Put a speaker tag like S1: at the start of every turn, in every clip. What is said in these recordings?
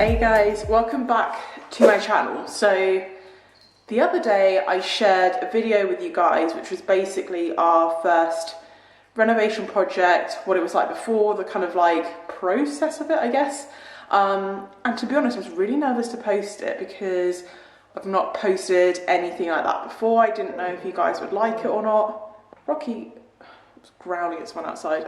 S1: Hey guys, welcome back to my channel. So the other day I shared a video with you guys which was basically our first renovation project, what it was like before, the kind of like process of it, I guess. And to be honest, I was really nervous to post it because I've not posted anything like that before. I didn't know if you guys would like it or not. Rocky was growling at someone outside.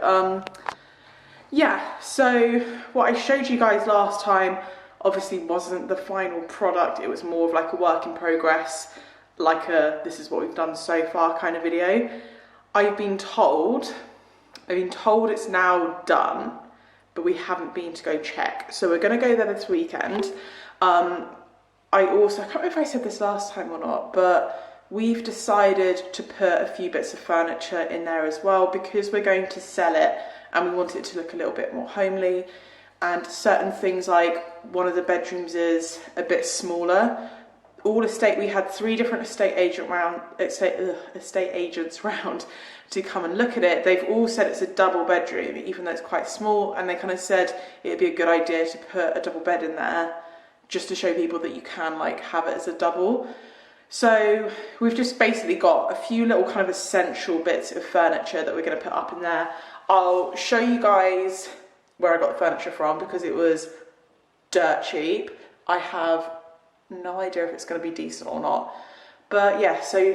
S1: Yeah, so what I showed you guys last time obviously wasn't the final product. It was more of like a work in progress, like a this is what we've done so far kind of video. I've been told it's now done, but we haven't been to go check. So we're gonna go there this weekend. I can't remember if I said this last time or not, but we've decided to put a few bits of furniture in there as well because we're going to sell it and we want it to look a little bit more homely. And certain things, like one of the bedrooms is a bit smaller. We had 3 different estate agents round to come and look at it. They've all said it's a double bedroom, even though it's quite small, and they kind of said it'd be a good idea to put a double bed in there just to show people that you can like have it as a double. So we've just basically got a few little kind of essential bits of furniture that we're going to put up in there. I'll show you guys where I got the furniture from because it was dirt cheap. I have no idea if it's going to be decent or not. But yeah, so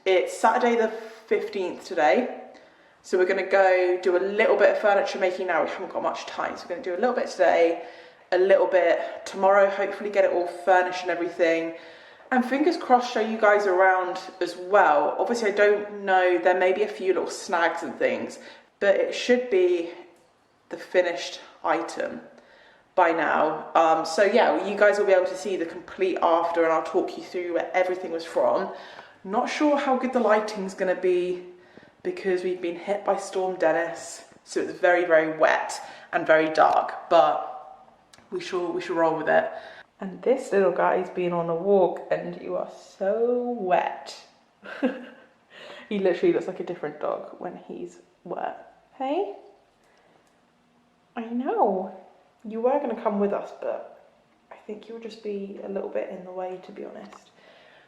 S1: it's Saturday the 15th today. So we're going to go do a little bit of furniture making now. We haven't got much time. So we're going to do a little bit today, a little bit tomorrow, hopefully get it all furnished and everything. And fingers crossed show you guys around as well. Obviously I don't know, there may be a few little snags and things, but it should be the finished item by now. So yeah, you guys will be able to see the complete after and I'll talk you through where everything was from. Not sure how good the lighting's gonna be because we've been hit by Storm Dennis, so it's very, very wet and very dark, but we shall roll with it. And this little guy's been on a walk and you are so wet. He literally looks like a different dog when he's wet. Hey? I know. You were going to come with us, but I think you'll just be a little bit in the way, to be honest.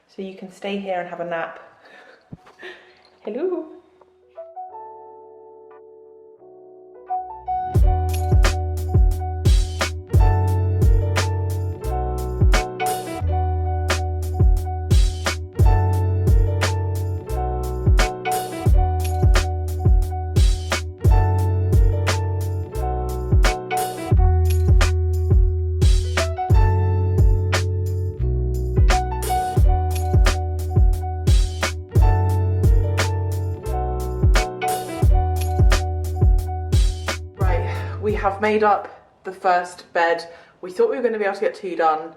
S1: So you can stay here and have a nap. Hello. We have made up the first bed. We thought we were going to be able to get 2 done,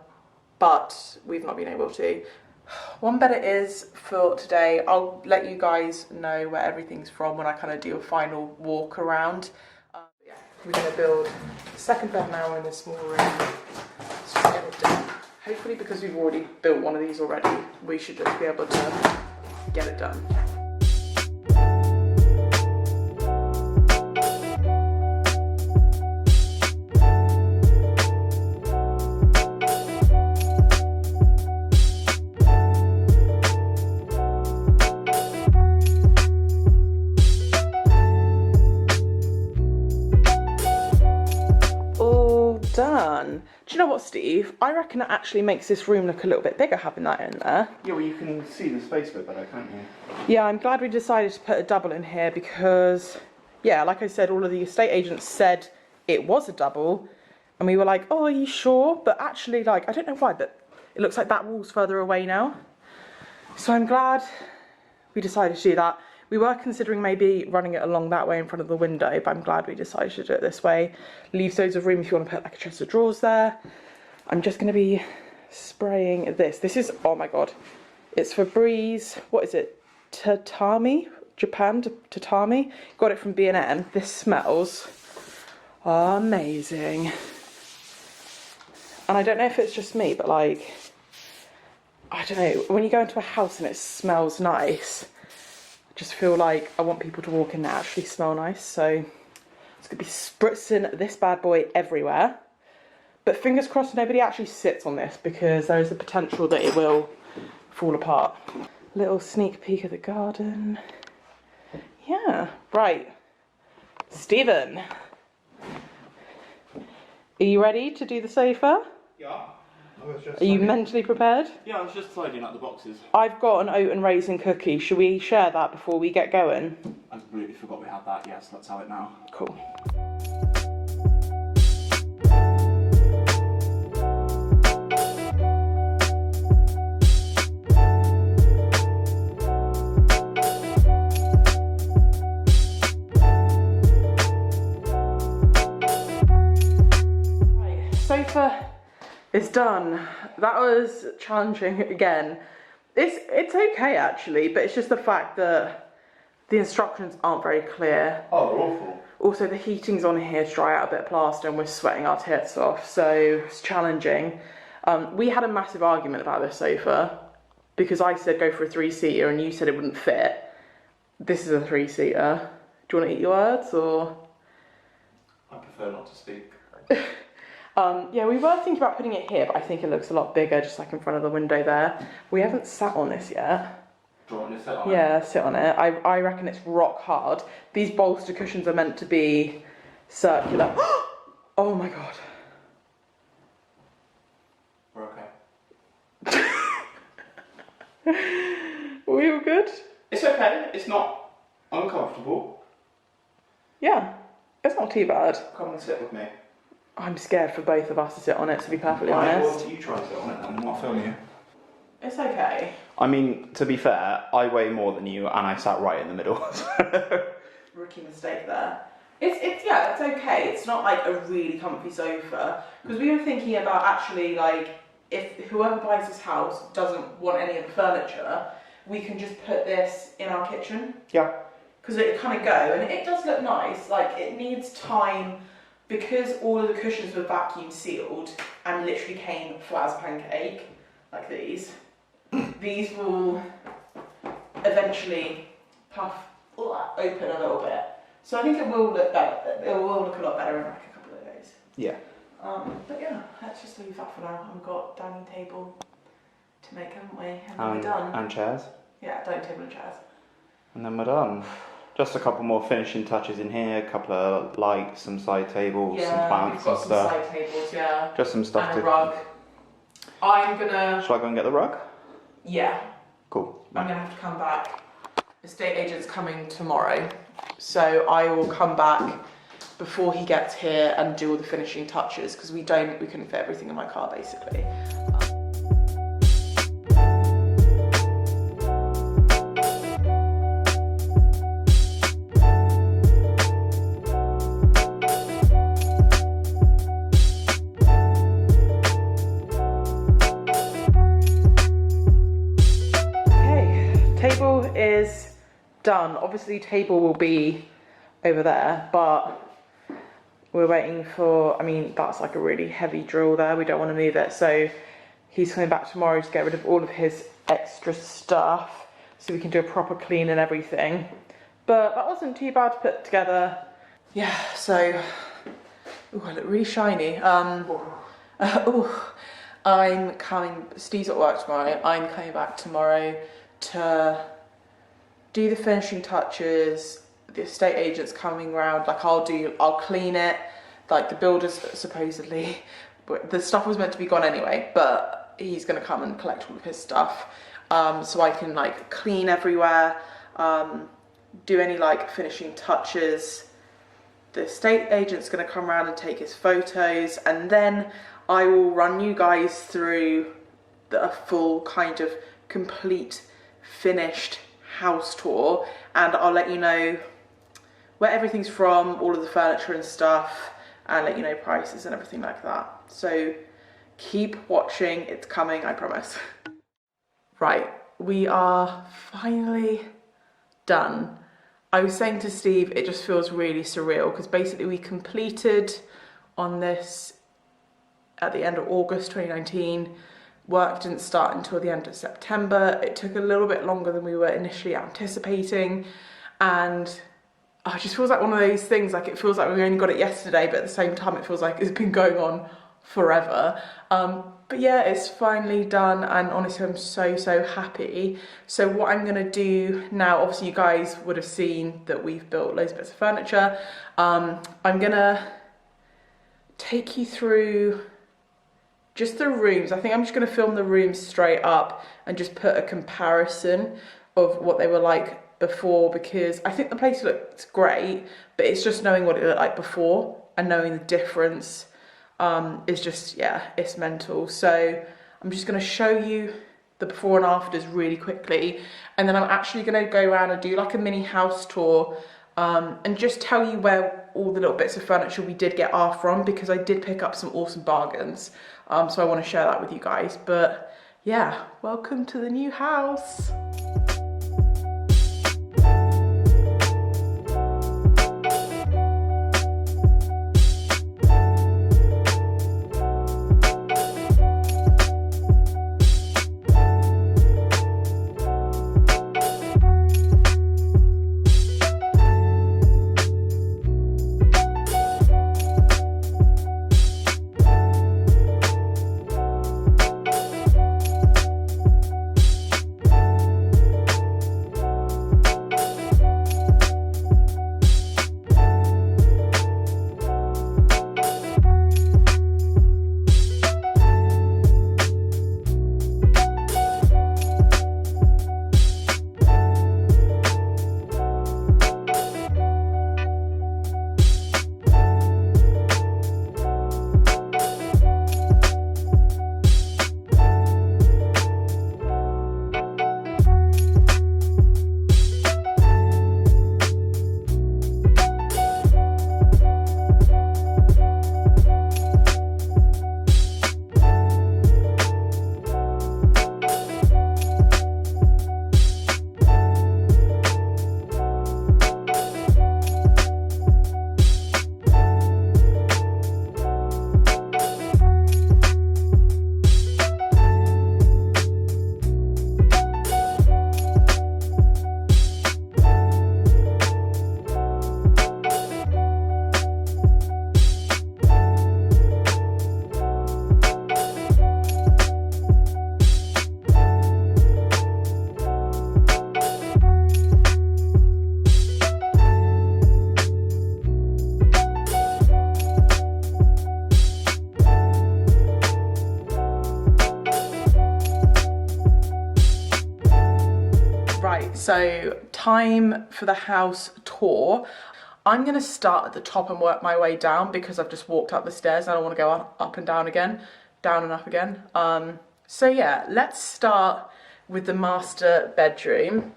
S1: but we've not been able to. 1 bed it is for today. I'll let you guys know where everything's from when I kind of do a final walk around. Yeah, we're going to build the 2nd bed now in this small room. So get it done. Hopefully, because we've already built one of these already, we should just be able to get it done. Done. Do you know what, Steve? I reckon it actually makes this room look a little bit bigger having that in there.
S2: Yeah, well you can see the space a bit better, can't you?
S1: Yeah, I'm glad we decided to put a double in here because, yeah, like I said, all of the estate agents said it was a double and we were like, oh, are you sure? But actually, like, I don't know why, but it looks like that wall's further away now. So I'm glad we decided to do that. We were considering maybe running it along that way in front of the window, but I'm glad we decided to do it this way. Leaves loads of room if you want to put like a chest of drawers there. I'm just going to be spraying this. This is, oh my god, it's Febreze, what is it? Tatami? Japan Tatami? Got it from B&M. This smells amazing. And I don't know if it's just me, but like, I don't know, when you go into a house and it smells nice, just feel like I want people to walk in that actually smell nice. So it's gonna be spritzing this bad boy everywhere. But fingers crossed nobody actually sits on this, because there is a potential that it will fall apart. Little sneak peek of the garden. Yeah, right. Stephen, are you ready to do the sofa?
S2: Yeah.
S1: Are you mentally prepared?
S2: Yeah, I was just tidying up the boxes.
S1: I've got an oat and raisin cookie. Should we share that before we get going?
S2: I completely forgot we had that. Yes, let's have it now.
S1: Cool. Right, sofa is done. That was challenging again. It's okay actually, but it's just the fact that the instructions aren't very clear.
S2: Oh, they're awful.
S1: Also, the heating's on here to dry out a bit of plaster and we're sweating our tits off, so it's challenging. We had a massive argument about this sofa because I said go for a 3-seater and you said it wouldn't fit. This is a 3-seater. Do you want to eat your words, or?
S2: I prefer not to speak.
S1: Yeah, we were thinking about putting it here, but I think it looks a lot bigger, just like in front of the window there. We haven't sat on this yet.
S2: Do you want me to sit on it?
S1: Yeah, sit on it. I reckon it's rock hard. These bolster cushions are meant to be circular. Oh my god.
S2: We're okay.
S1: Are we all good?
S2: It's okay. It's not uncomfortable.
S1: Yeah, it's not too bad.
S2: Come and sit with me.
S1: I'm scared for both of us to sit on it, to be perfectly
S2: Right,
S1: honest.
S2: well, you try and sit on it then, and I'll film you.
S1: It's okay.
S2: I mean, to be fair, I weigh more than you, and I sat right in the middle.
S1: Rookie mistake there. Yeah, it's okay. It's not like a really comfy sofa, because we were thinking about actually like if whoever buys this house doesn't want any of the furniture, we can just put this in our kitchen.
S2: Yeah.
S1: Because it kind of go, and it does look nice. Like it needs time, because all of the cushions were vacuum sealed and literally came flat as a pancake, like these. These will eventually puff open a little bit. So I think it will look better. It will look a lot better in like a couple of days.
S2: Yeah.
S1: But yeah, let's just leave that for now. We've got dining table to make, haven't we? And then we're done.
S2: And chairs.
S1: Yeah, dining table and chairs.
S2: And then we're done. Just a couple more finishing touches in here, a couple of lights, some side tables, some plants and stuff.
S1: We've got some side tables, yeah.
S2: Just some stuff
S1: and a rug. I'm gonna...
S2: Shall I go and get the rug?
S1: Yeah.
S2: Cool.
S1: I'm gonna have to come back. Estate agent's coming tomorrow, so I will come back before he gets here and do all the finishing touches, because we couldn't fit everything in my car basically. Table is done. Obviously table will be over there, but we're waiting for, I mean, that's like a really heavy drill there. We don't want to move it. So he's coming back tomorrow to get rid of all of his extra stuff so we can do a proper clean and everything. But that wasn't too bad to put together. Yeah, so, ooh, I look really shiny. I'm coming, Steve's at work tomorrow. I'm coming back tomorrow to do the finishing touches. The estate agent's coming round, like I'll clean it, like the builders supposedly, the stuff was meant to be gone anyway, but he's gonna come and collect all of his stuff, so I can like clean everywhere, do any like finishing touches. The estate agent's gonna come around and take his photos, and then I will run you guys through a full kind of complete finished house tour, and I'll let you know where everything's from, all of the furniture and stuff, and let you know prices and everything like that. So keep watching, it's coming, I promise. Right, we are finally done. I was saying to Steve, it just feels really surreal, because basically we completed on this at the end of August 2019. Work didn't start until the end of September. It took a little bit longer than we were initially anticipating, and it just feels like one of those things, like it feels like we only got it yesterday, but at the same time it feels like it's been going on forever. But yeah, it's finally done, and honestly I'm so happy. So what I'm gonna do now, obviously you guys would have seen that we've built loads of bits of furniture. I'm gonna take you through just the rooms. I think I'm just gonna film the rooms straight up and just put a comparison of what they were like before, because I think the place looks great, but it's just knowing what it looked like before and knowing the difference is just, yeah, it's mental. So I'm just going to show you the before and afters really quickly, and then I'm actually going to go around and do like a mini house tour and just tell you where all the little bits of furniture we did get are from, because I did pick up some awesome bargains. So I want to share that with you guys. But yeah, welcome to the new house. So time for the house tour. I'm going to start at the top and work my way down, because I've just walked up the stairs and I don't want to go up and down again, down and up again. So yeah, let's start with the master bedroom.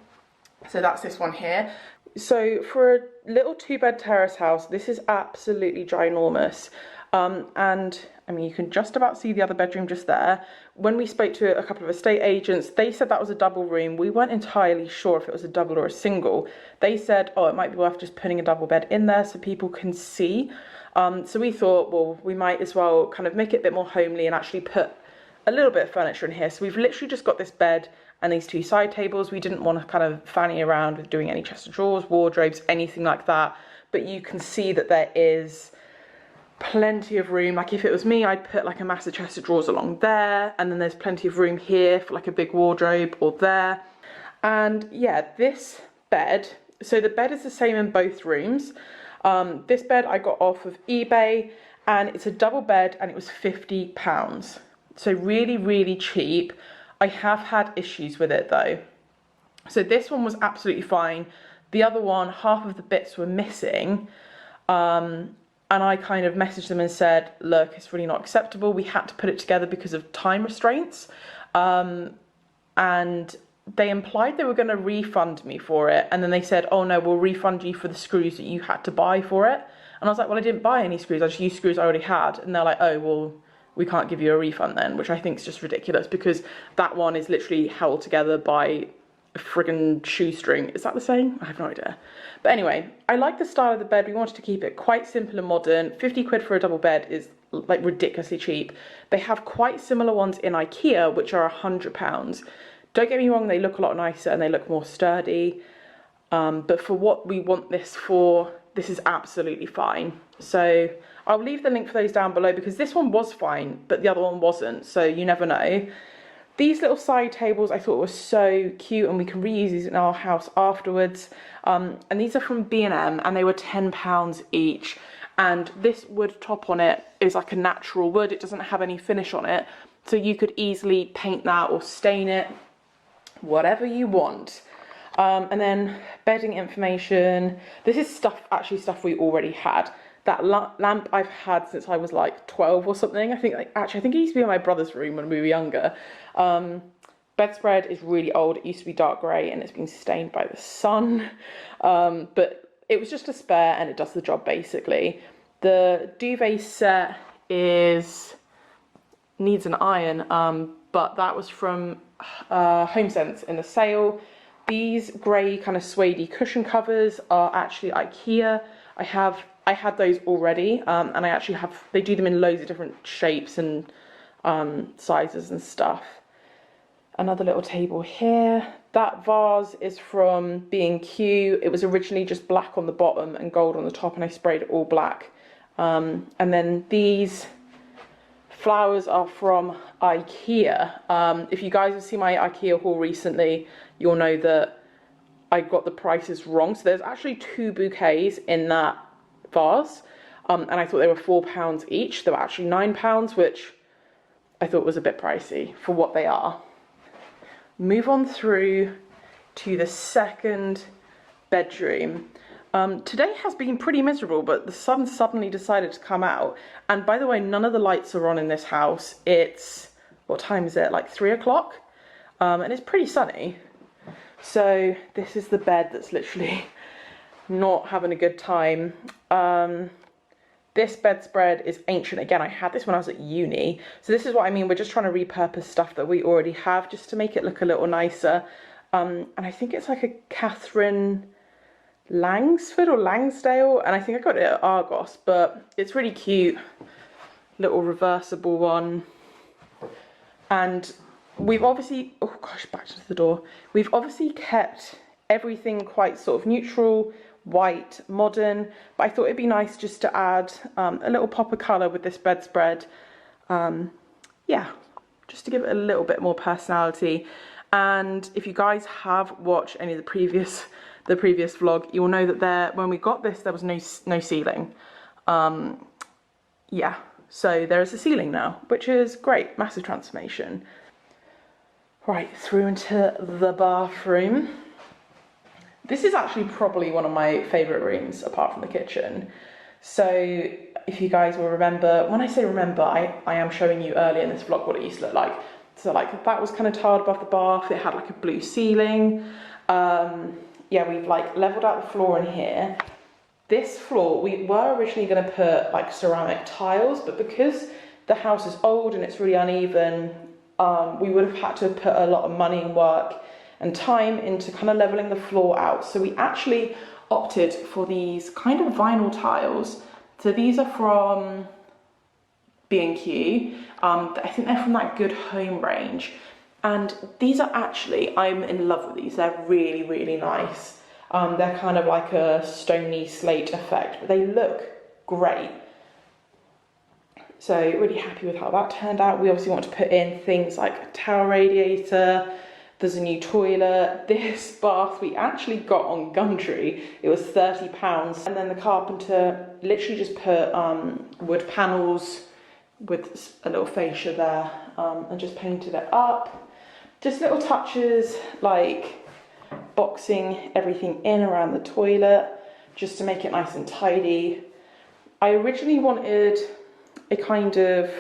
S1: So that's this one here. So for a little 2-bed terrace house, this is absolutely ginormous. And I mean, you can just about see the other bedroom just there. When we spoke to a couple of estate agents, they said that was a double room. We weren't entirely sure if it was a double or a single. They said, oh, it might be worth just putting a double bed in there so people can see. So we thought, well, we might as well kind of make it a bit more homely and actually put a little bit of furniture in here. So we've literally just got this bed and these 2 side tables. We didn't want to kind of fanny around with doing any chest of drawers, wardrobes, anything like that. But you can see that there is plenty of room. Like if it was me, I'd put like a massive chest of drawers along there, and then there's plenty of room here for like a big wardrobe or there. And yeah, this bed, so the bed is the same in both rooms. This bed I got off of eBay, and it's a double bed and it was £50. So really cheap. I have had issues with it though. So this one was absolutely fine. The other one, half of the bits were missing. And I kind of messaged them and said, look, it's really not acceptable. We had to put it together because of time restraints. And they implied they were going to refund me for it. And then they said, oh no, we'll refund you for the screws that you had to buy for it. And I was like, well, I didn't buy any screws. I just used screws I already had. And they're like, oh, well, we can't give you a refund then, which I think is just ridiculous, because that one is literally held together by a friggin' shoestring. Is that the same? I have no idea. But anyway, I like the style of the bed. We wanted to keep it quite simple and modern. 50 quid for a double bed is like ridiculously cheap. They have quite similar ones in IKEA, which are £100. Don't get me wrong, they look a lot nicer and they look more sturdy. But for what we want this for, this is absolutely fine. So I'll leave the link for those down below, because this one was fine, but the other one wasn't, so you never know. These little side tables I thought were so cute, and we can reuse these in our house afterwards. And these are from B&M, and they were £10 each. And this wood top on it is like a natural wood. It doesn't have any finish on it. So you could easily paint that or stain it, whatever you want. And then bedding information. This is stuff we already had. That lamp I've had since I was like 12 or something. I think it used to be in my brother's room when we were younger. Bedspread is really old. It used to be dark grey and it's been stained by the sun. But it was just a spare and it does the job basically. The duvet set needs an iron, but that was from HomeSense in a sale. These grey kind of suede cushion covers are actually IKEA. I had those already, and they do them in loads of different shapes and sizes and stuff. Another little table here. That vase is from B&Q. It was originally just black on the bottom and gold on the top, and I sprayed it all black. And then these flowers are from IKEA. If you guys have seen my IKEA haul recently, you'll know that I got the prices wrong. So there's actually 2 bouquets in that vase, and I thought they were £4 each. They were actually £9, which I thought was a bit pricey for what they are. Move on through to the second bedroom. Today has been pretty miserable, but the sun suddenly decided to come out. And by the way, none of the lights are on in this house. It's, what time is it? Like 3 o'clock? And it's pretty sunny. So this is the bed that's literally not having a good time. This bedspread is ancient. Again, I had this when I was at uni. So this is what I mean. We're just trying to repurpose stuff that we already have just to make it look a little nicer. And I think it's like a Catherine Langsford or Langsdale. And I think I got it at Argos, but it's really cute. Little reversible one. And we've obviously, oh gosh, back to the door. We've obviously kept everything quite sort of neutral, white, modern, but I thought it'd be nice just to add a little pop of colour with this bedspread. Yeah, just to give it a little bit more personality. And if you guys have watched any of the previous vlog, you'll know that when we got this, there was no ceiling. Yeah, so there is a ceiling now, which is great, massive transformation. Right, through into the bathroom. This is actually probably one of my favourite rooms, apart from the kitchen. So, if you guys will remember, when I say remember, I am showing you earlier in this vlog what it used to look like. So, like, that was kind of tiled above the bath. It had, like, a blue ceiling. Yeah, we've, like, levelled out the floor in here. This floor, we were originally going to put, like, ceramic tiles, but because the house is old and it's really uneven, we would have had to put a lot of money and work and time into kind of leveling the floor out. So we actually opted for these kind of vinyl tiles. So these are from B&Q. I think they're from that Good Home range. And these are actually, I'm in love with these. They're really, really nice. They're kind of like a stony slate effect, but they look great. So really happy with how that turned out. We obviously want to put in things like a towel radiator. There's a new toilet. This bath we actually got on Gumtree. It was £30. And then the carpenter literally just put wood panels with a little fascia there and just painted it up. Just little touches like boxing everything in around the toilet just to make it nice and tidy. I originally wanted a kind of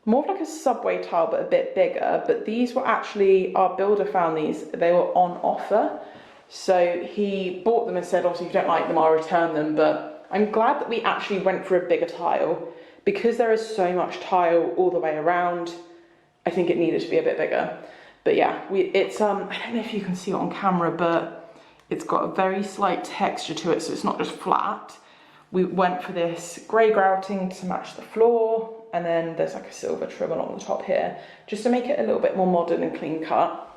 S1: more of like a subway tile, but a bit bigger. But these were actually, our builder found these, they were on offer. So he bought them and said, obviously if you don't like them, I'll return them. But I'm glad that we actually went for a bigger tile because there is so much tile all the way around. I think it needed to be a bit bigger. But yeah, it's, I don't know if you can see it on camera, but it's got a very slight texture to it. So it's not just flat. We went for this grey grouting to match the floor. And then there's like a silver trim along the top here, just to make it a little bit more modern and clean cut.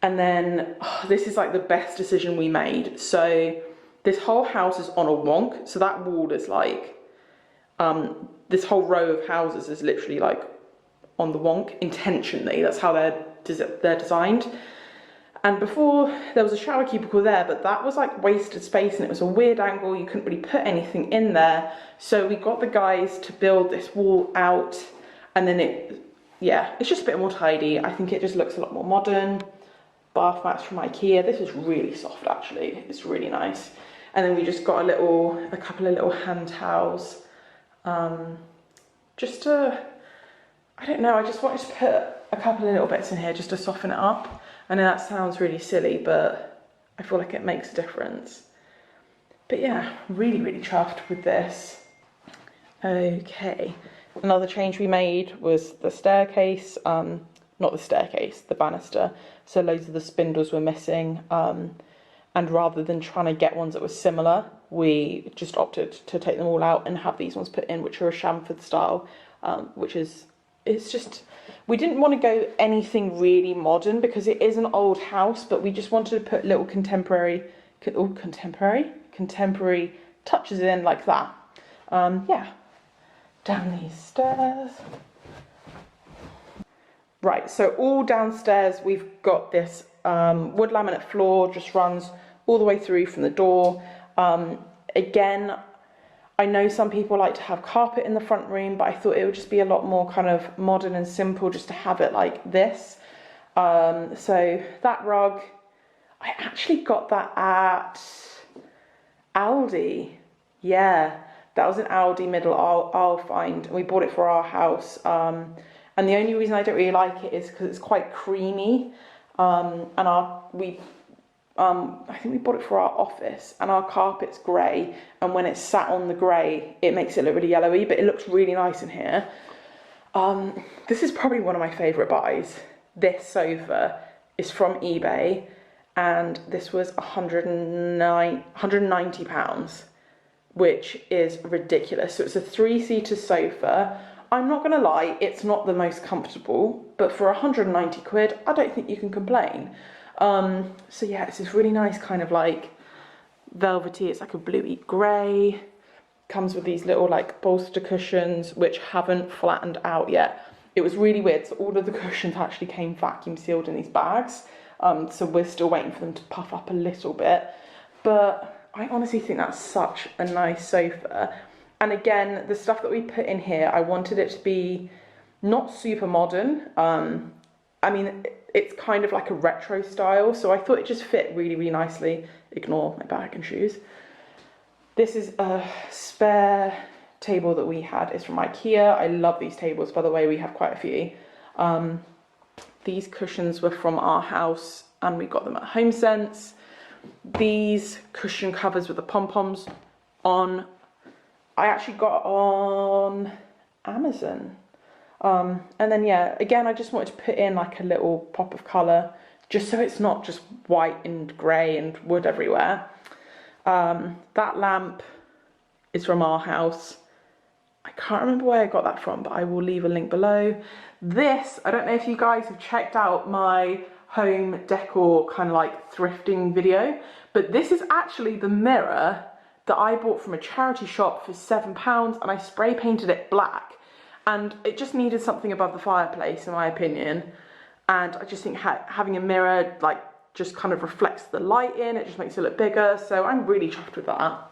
S1: And then this is like the best decision we made. So this whole house is on a wonk, so that wall is like, this whole row of houses is literally like on the wonk intentionally. That's how they're designed. And before there was a shower cubicle there, but that was like wasted space and it was a weird angle. You couldn't really put anything in there. So we got the guys to build this wall out, and then it's just a bit more tidy. I think it just looks a lot more modern. Bath mats from Ikea. This is really soft actually. It's really nice. And then we just got a couple of little hand towels. Just to, I don't know, I just wanted to put a couple of little bits in here just to soften it up. I know that sounds really silly, but I feel like it makes a difference. But yeah, really, really chuffed with this. Okay, another change we made was the staircase, not the staircase, the banister. So loads of the spindles were missing, and rather than trying to get ones that were similar, we just opted to take them all out and have these ones put in, which are a chamfered style, it's just, we didn't want to go anything really modern because it is an old house, but we just wanted to put little contemporary touches in like that. Yeah, down these stairs. Right, so all downstairs we've got this wood laminate floor, just runs all the way through from the door. Again, I know some people like to have carpet in the front room, but I thought it would just be a lot more kind of modern and simple just to have it like this. So that rug, I actually got that at Aldi. Yeah, that was an Aldi middle I'll find. And we bought it for our house. And the only reason I don't really like it is because it's quite creamy. I think we bought it for our office, and our carpet's grey, and when it's sat on the grey it makes it look really yellowy, but it looks really nice in here. This is probably one of my favourite buys. This sofa is from eBay, and this was £190, which is ridiculous. So it's a 3-seater sofa. I'm not going to lie, it's not the most comfortable, but for 190 quid, I don't think you can complain. So yeah, it's this really nice kind of like velvety, it's like a bluey grey. Comes with these little like bolster cushions, which haven't flattened out yet. It was really weird, so all of the cushions actually came vacuum sealed in these bags. So we're still waiting for them to puff up a little bit. But I honestly think that's such a nice sofa. And again, the stuff that we put in here, I wanted it to be not super modern. I mean, it's kind of like a retro style, so I thought it just fit really, really nicely. Ignore my bag and shoes. This is a spare table that we had. It's from Ikea. I love these tables, by the way. We have quite a few. These cushions were from our house, and we got them at HomeSense. These cushion covers with the pom-poms on, I actually got on Amazon. And then yeah, again, I just wanted to put in like a little pop of colour, just so it's not just white and grey and wood everywhere. That lamp is from our house. I can't remember where I got that from, but I will leave a link below. This, I don't know if you guys have checked out my home decor kind of like thrifting video, but this is actually the mirror that I bought from a charity shop for £7, and I spray painted it black. And it just needed something above the fireplace, in my opinion. And I just think having a mirror, like, just kind of reflects the light in. It just makes it look bigger. So I'm really chuffed with that.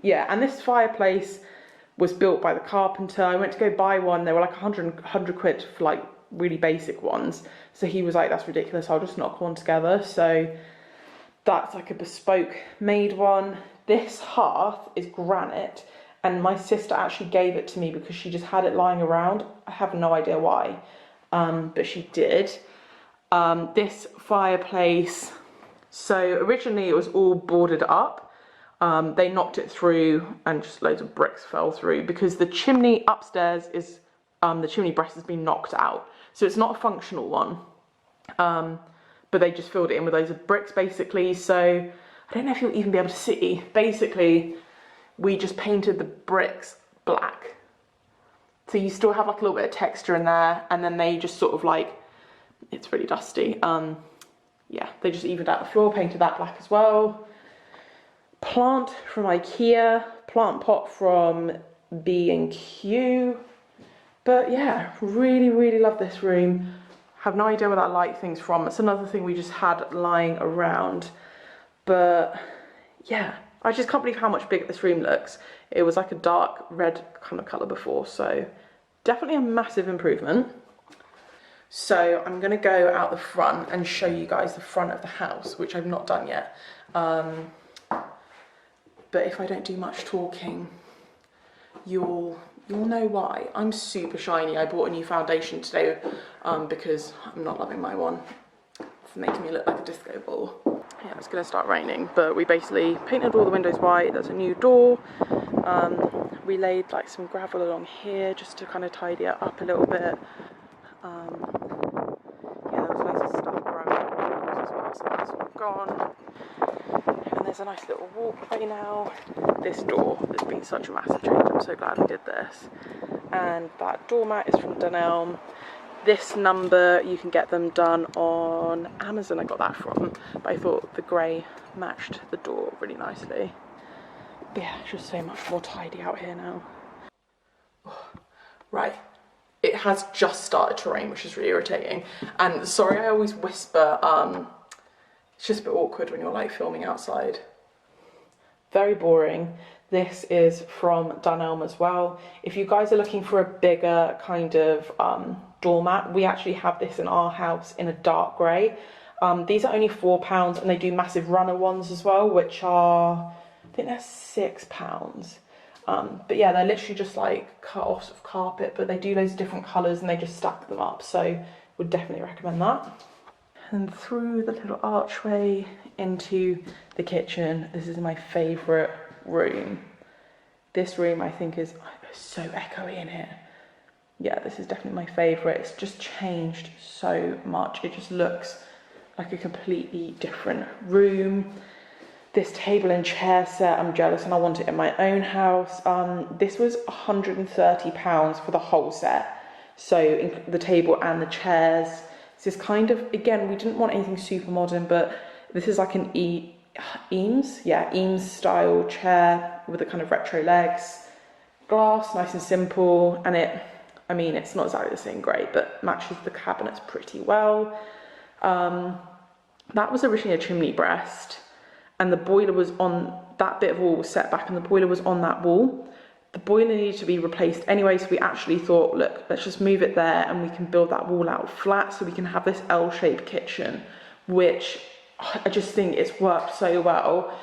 S1: Yeah, and this fireplace was built by the carpenter. I went to go buy one. They were like 100 quid for, like, really basic ones. So he was like, that's ridiculous. I'll just knock one together. So that's like a bespoke made one. This hearth is granite. And my sister actually gave it to me because she just had it lying around. I have no idea why, but she did. This fireplace, so originally it was all boarded up. They knocked it through and just loads of bricks fell through because the chimney upstairs is, the chimney breast has been knocked out. So it's not a functional one, but they just filled it in with loads of bricks basically. So I don't know if you'll even be able to see. Basically, we just painted the bricks black. So you still have like a little bit of texture in there, and then they just sort of like, it's really dusty. yeah, they just evened out the floor, painted that black as well. Plant from IKEA, plant pot from B&Q. But yeah, really, really love this room. Have no idea where that light thing's from. It's another thing we just had lying around. But yeah, I just can't believe how much bigger this room looks. It was like a dark red kind of colour before, so definitely a massive improvement. So I'm gonna go out the front and show you guys the front of the house, which I've not done yet. But if I don't do much talking, you'll know why. I'm super shiny. I bought a new foundation today because I'm not loving my one. It's making me look like a disco ball. Yeah, it's gonna start raining, but we basically painted all the windows white. There's a new door. We laid like some gravel along here just to kind of tidy it up a little bit. Yeah, there was loads of stuff around the house as well, so that's all gone. And there's a nice little walkway now. This door has been such a massive change. I'm so glad we did this. And that doormat is from Dunelm. This number, you can get them done on Amazon. I got that from, but I thought the grey matched the door really nicely. But yeah, it's just so much more tidy out here now. Right, it has just started to rain, which is really irritating. And sorry, I always whisper. It's just a bit awkward when you're like filming outside. Very boring. This is from Dunelm as well. If you guys are looking for a bigger kind of doormat, we actually have this in our house in a dark grey. These are only £4 and they do massive runner ones as well, which are, I think they're £6. But yeah, they're literally just like cut-offs of carpet, but they do loads of different colours and they just stack them up. So would definitely recommend that. And through the little archway into the kitchen. This is my favourite room. This room I think is so echoey in here. Yeah, this is definitely my favourite. It's just changed so much. It just looks like a completely different room. This table and chair set, I'm jealous and I want it in my own house. This was £130 for the whole set. So the table and the chairs. This is kind of, again, we didn't want anything super modern, but this is like an Eames style chair with the kind of retro legs. Glass, nice and simple, and it's not exactly the same grey, but matches the cabinets pretty well. That was originally a chimney breast, and the boiler was on, that bit of wall was set back and the boiler was on that wall. The boiler needed to be replaced anyway, so we actually thought, look, let's just move it there and we can build that wall out flat so we can have this L-shaped kitchen, which I just think it's worked so well.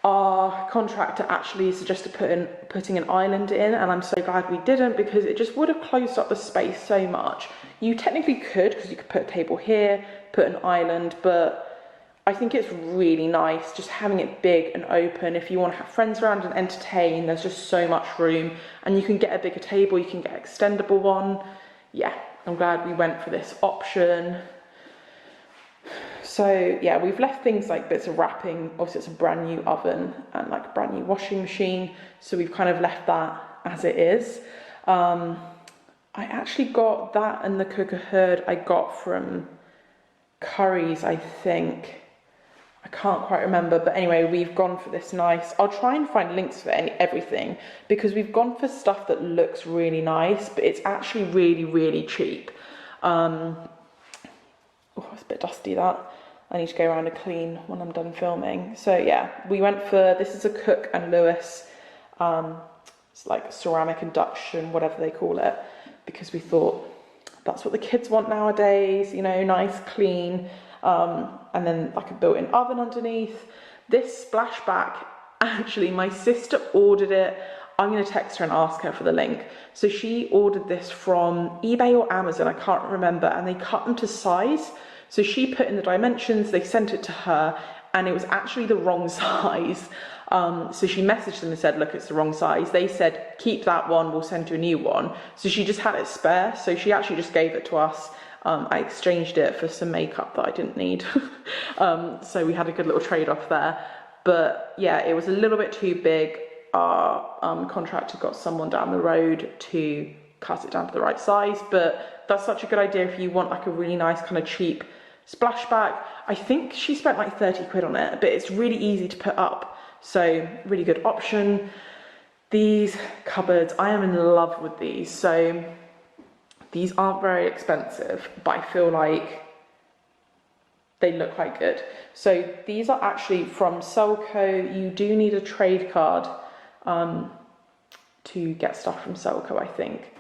S1: Our contractor actually suggested putting an island in, and I'm so glad we didn't, because it just would have closed up the space so much. You technically could, because you could put a table here, put an island, but I think it's really nice just having it big and open. If you want to have friends around and entertain, there's just so much room, and you can get a bigger table, you can get an extendable one. Yeah, I'm glad we went for this option. So yeah, we've left things like bits of wrapping. Obviously it's a brand new oven and like a brand new washing machine, so we've kind of left that as it is. I actually got that and the cooker hood I got from Curry's, I think. I can't quite remember, but anyway, we've gone for this nice, I'll try and find links for everything, because we've gone for stuff that looks really nice, but it's actually really, really cheap. Oh, it's a bit dusty, that. I need to go around and clean when I'm done filming. So yeah, we went for, this is a Cook and Lewis, it's like ceramic induction, whatever they call it, because we thought that's what the kids want nowadays, you know, nice, clean, and then like a built-in oven underneath. This splashback, actually my sister ordered it. I'm going to text her and ask her for the link. So she ordered this from eBay or Amazon, I can't remember, and they cut them to size. So she put in the dimensions, they sent it to her, and it was actually the wrong size. So she messaged them and said, look, it's the wrong size. They said, keep that one, we'll send you a new one. So she just had it spare, so she actually just gave it to us. I exchanged it for some makeup that I didn't need. So we had a good little trade-off there. But yeah, it was a little bit too big. Our contractor got someone down the road to cut it down to the right size, but that's such a good idea if you want like a really nice kind of cheap Splashback, I think she spent like 30 quid on it, but it's really easy to put up. So really good option. These cupboards, I am in love with these. So these aren't very expensive, but I feel like they look quite good. So these are actually from Selco. You do need a trade card to get stuff from Selco, I think.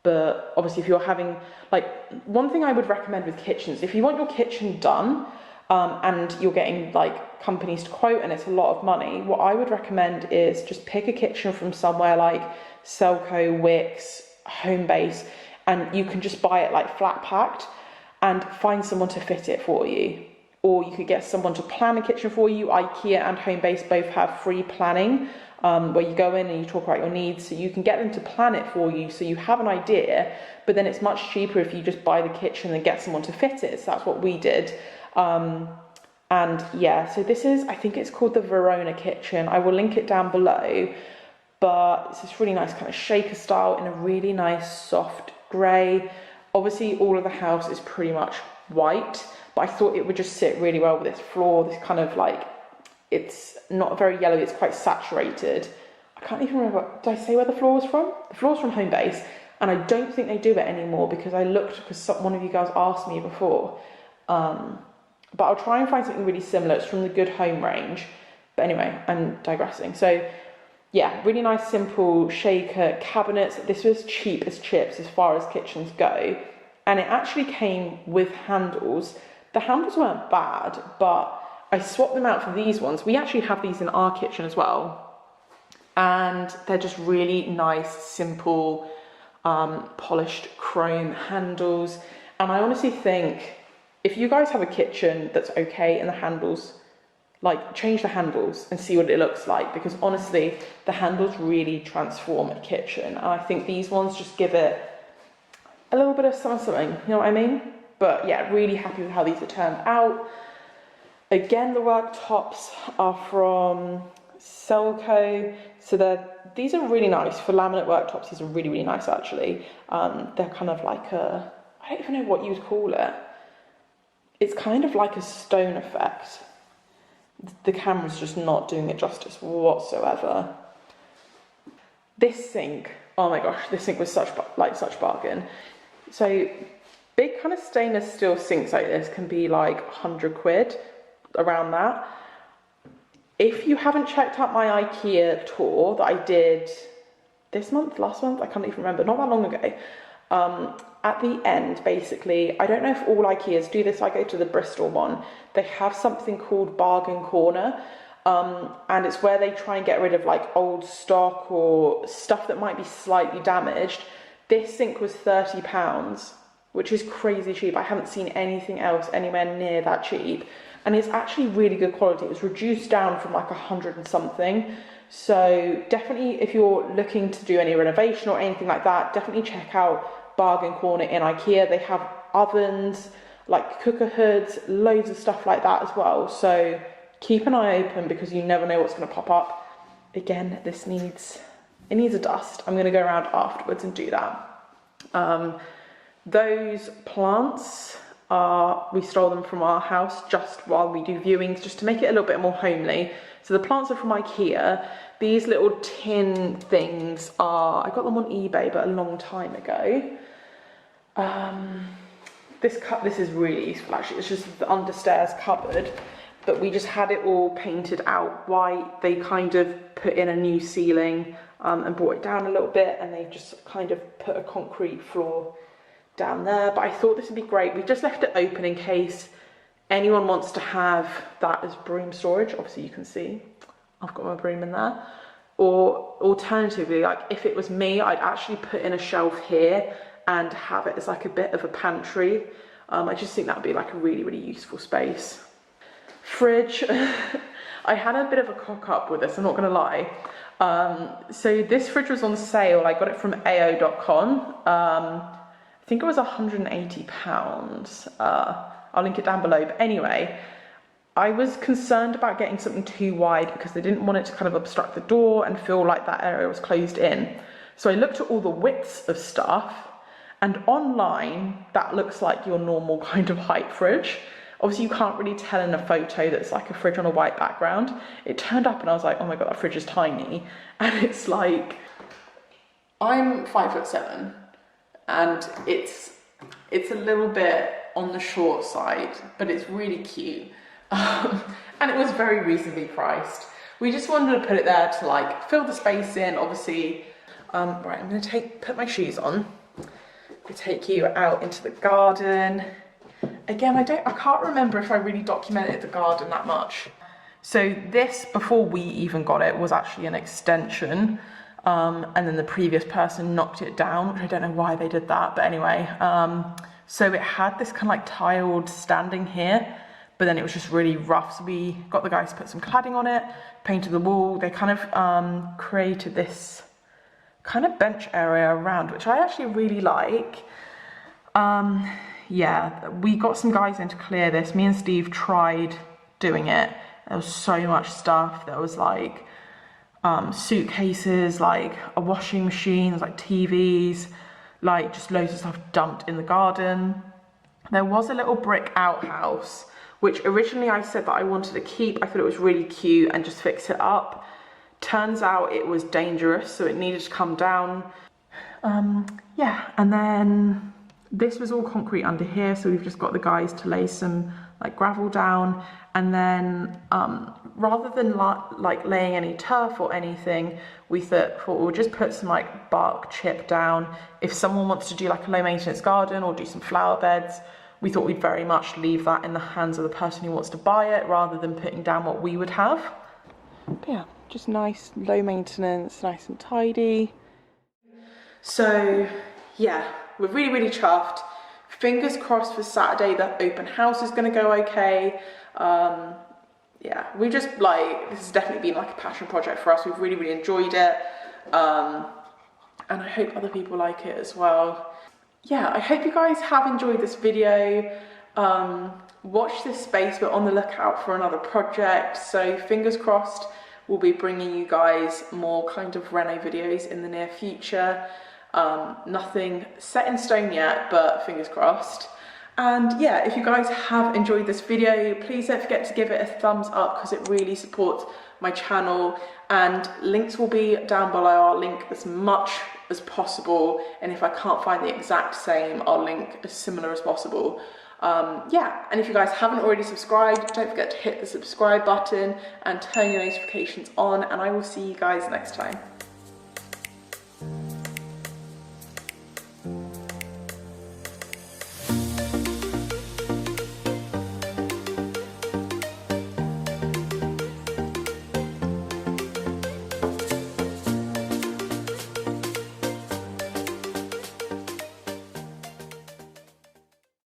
S1: But obviously if you're having, like, one thing I would recommend with kitchens, if you want your kitchen done and you're getting like companies to quote and it's a lot of money, what I would recommend is just pick a kitchen from somewhere like Selco, Wix, Homebase, and you can just buy it like flat packed and find someone to fit it for you. Or you could get someone to plan a kitchen for you. IKEA and Homebase both have free planning where you go in and you talk about your needs. So you can get them to plan it for you so you have an idea, but then it's much cheaper if you just buy the kitchen and get someone to fit it. So that's what we did. And yeah, so this is, I think it's called the Verona kitchen. I will link it down below, but it's this really nice kind of shaker style in a really nice soft grey. Obviously all of the house is pretty much white, but I thought it would just sit really well with this floor, this kind of like, it's not very yellow, it's quite saturated. I can't even remember, did I say where the floor was from? The floor's from Homebase, and I don't think they do it anymore because I looked, because one of you guys asked me before. But I'll try and find something really similar. It's from the Good Home range. But anyway, I'm digressing. So yeah, really nice simple shaker cabinets. This was cheap as chips as far as kitchens go. And it actually came with handles. The handles weren't bad, but I swapped them out for these ones. We actually have these in our kitchen as well. And they're just really nice, simple, polished chrome handles. And I honestly think if you guys have a kitchen that's okay and the handles, like change the handles and see what it looks like, because honestly, the handles really transform a kitchen. And I think these ones just give it a little bit of something, you know what I mean? But yeah, really happy with how these have turned out. Again, the worktops are from Selco. So these are really nice. For laminate worktops, these are really, really nice actually. They're kind of like I don't even know what you'd call it. It's kind of like a stone effect. The camera's just not doing it justice whatsoever. This sink, oh my gosh, this sink was such bargain. So big kind of stainless steel sinks like this can be like 100 quid, around that. If you haven't checked out my IKEA tour that I did this month, last month, I can't even remember, not that long ago. At the end, basically, I don't know if all IKEAs do this, I go to the Bristol one, they have something called Bargain Corner, and it's where they try and get rid of like old stock or stuff that might be slightly damaged. This sink was £30, which is crazy cheap. I haven't seen anything else anywhere near that cheap, and it's actually really good quality. It was reduced down from like 100 and something. So definitely, if you're looking to do any renovation or anything like that, definitely check out Bargain Corner in IKEA. They have ovens, like cooker hoods, loads of stuff like that as well. So keep an eye open because you never know what's going to pop up. Again, this needs a dust. I'm going to go around afterwards and do that. Those plants we stole them from our house just while we do viewings, just to make it a little bit more homely. So the plants are from IKEA. These little tin things I got them on eBay, but a long time ago. This is really useful actually. It's just the understairs cupboard, but we just had it all painted out white. They kind of put in a new ceiling and brought it down a little bit, and they just kind of put a concrete floor down there. But I thought this would be great. We just left it open in case anyone wants to have that as broom storage. Obviously you can see I've got my broom in there. Or alternatively, like if it was me, I'd actually put in a shelf here and have it as like a bit of a pantry. I just think that would be like a really, really useful space. Fridge. I had a bit of a cock up with this, I'm not gonna lie. So this fridge was on sale. I got it from AO.com. I think it was £180. I'll link it down below. But anyway, I was concerned about getting something too wide because they didn't want it to kind of obstruct the door and feel like that area was closed in. So I looked at all the widths of stuff, and online that looks like your normal kind of height fridge. Obviously you can't really tell in a photo that's like a fridge on a white background. It turned up and I was like, oh my God, that fridge is tiny. And it's like, I'm 5'7" and it's a little bit on the short side, but it's really cute. And it was very reasonably priced. We just wanted to put it there to like fill the space in, obviously. Right, I'm gonna put my shoes on. We take you out into the garden. Again, I can't remember if I really documented the garden that much. So this, before we even got it, was actually an extension. And then the previous person knocked it down, which I don't know why they did that, but anyway. So it had this kind of like tiled standing here, but then it was just really rough. So we got the guys to put some cladding on it, painted the wall. They kind of created this kind of bench area around, which I actually really like. Yeah, we got some guys in to clear this. Me and Steve tried doing it. There was so much stuff. There was like suitcases, like a washing machine, like TVs, like just loads of stuff dumped in the garden. There was a little brick outhouse, which originally I said that I wanted to keep. I thought it was really cute and just fix it up. Turns out it was dangerous, so it needed to come down. Yeah, and then this was all concrete under here, so we've just got the guys to lay some like gravel down. And then rather than like laying any turf or anything, we thought we'll just put some like bark chip down. If someone wants to do like a low maintenance garden or do some flower beds, we thought we'd very much leave that in the hands of the person who wants to buy it rather than putting down what we would have. But yeah, just nice, low maintenance, nice and tidy. So yeah, we're really, really chuffed. Fingers crossed for Saturday that open house is going to go okay. Yeah, we just like, this has definitely been like a passion project for us. We've really, really enjoyed it. And I hope other people like it as well. Yeah, I hope you guys have enjoyed this video. Watch this space, we're on the lookout for another project. So fingers crossed, we'll be bringing you guys more kind of reno videos in the near future. Nothing set in stone yet, but fingers crossed. And yeah, if you guys have enjoyed this video, please don't forget to give it a thumbs up because it really supports my channel, and links will be down below. I'll link as much as possible, and if I can't find the exact same, I'll link as similar as possible. Yeah, and if you guys haven't already subscribed, don't forget to hit the subscribe button and turn your notifications on, and I will see you guys next time.